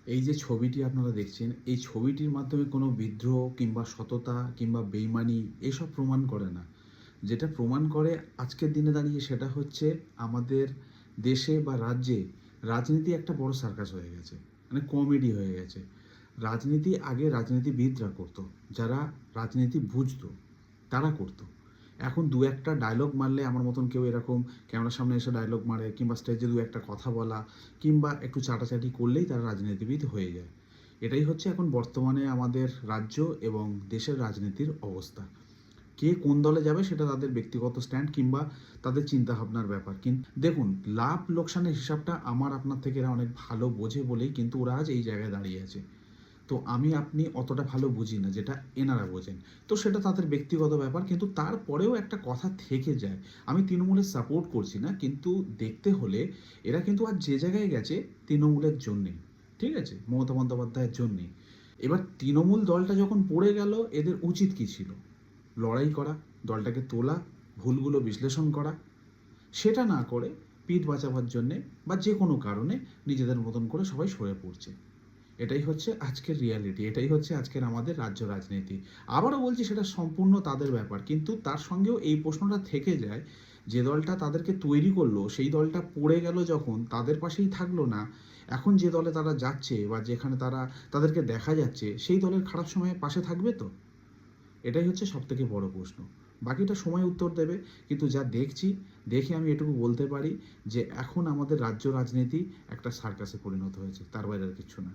এই যে ছবিটি আপনারা দেখছেন, এই ছবিটির মাধ্যমে কোনো বিদ্রোহ কিংবা সততা কিংবা বেইমানি এসব প্রমাণ করে না। যেটা প্রমাণ করে আজকের দিনে দাঁড়িয়ে সেটা হচ্ছে আমাদের দেশে বা রাজ্যে রাজনীতি একটা বড় সার্কাস হয়ে গেছে। মানে কমেডি হয়ে গেছে। রাজনীতি আগে রাজনীতিবিদরা করতো, যারা রাজনীতি বুঝতো তারা করতো। এখন দু একটা ডায়লগ মারলে আমার মতন কেউ এরকম ক্যামেরার সামনে এসে ডায়লগ মারে কিংবা স্টেজে দু একটা কথা বলা কিংবা একটু চাটাচাটি করলেই তারা রাজনীতিবিদ হয়ে যায়। এটাই হচ্ছে এখন বর্তমানে আমাদের রাজ্য এবং দেশের রাজনীতির অবস্থা। কে কোন দলে যাবে সেটা তাদের ব্যক্তিগত স্ট্যান্ড কিংবা তাদের চিন্তাভাবনার ব্যাপার। কিন্তু দেখুন, লাভ লোকসানের হিসাবটা আমার আপনার থেকে এরা অনেক ভালো বোঝে বলেই কিন্তু ওরা আজ এই জায়গায় দাঁড়িয়ে আছে। তো আমি আপনি অতটা ভালো বুঝি না যেটা এনারা বোঝেন। তো সেটা তাদের ব্যক্তিগত ব্যাপার, কিন্তু তারপরেও একটা কথা থেকে যায়। আমি তৃণমূলের সাপোর্ট করছি না, কিন্তু দেখতে হলে এরা কিন্তু আজ যে জায়গায় গেছে তৃণমূলের জন্যেই। ঠিক আছে, মমতা বন্দ্যোপাধ্যায়ের জন্যেই। এবার তৃণমূল দলটা যখন পড়ে গেল, এদের উচিত কী ছিল? লড়াই করা, দলটাকে তোলা, ভুলগুলো বিশ্লেষণ করা। সেটা না করে পিঠ বাঁচাবার জন্যে বা যে কোনো কারণে নিজেদের মতন করে সবাই সরে পড়ছে। এটাই হচ্ছে আজকের রিয়ালিটি, এটাই হচ্ছে আজকের আমাদের রাজ্য রাজনীতি। আবারও বলছি, সেটা সম্পূর্ণ তাদের ব্যাপার, কিন্তু তার সঙ্গেও এই প্রশ্নটা থেকে যায়, যে দলটা তাদেরকে তৈরি করলো সেই দলটা পড়ে গেল যখন, তাদের পাশেই থাকলো না, এখন যে দলে তারা যাচ্ছে বা যেখানে তাদেরকে দেখা যাচ্ছে সেই দলের খারাপ সময়ে পাশে থাকবে তো? এটাই হচ্ছে সবথেকে বড় প্রশ্ন। বাকিটা সময় উত্তর দেবে। কিন্তু যা দেখছি, দেখে আমি এটুকু বলতে পারি যে এখন আমাদের রাজ্য রাজনীতি একটা সার্কাসে পরিণত হয়েছে, তার বাইরে আর কিচ্ছু না।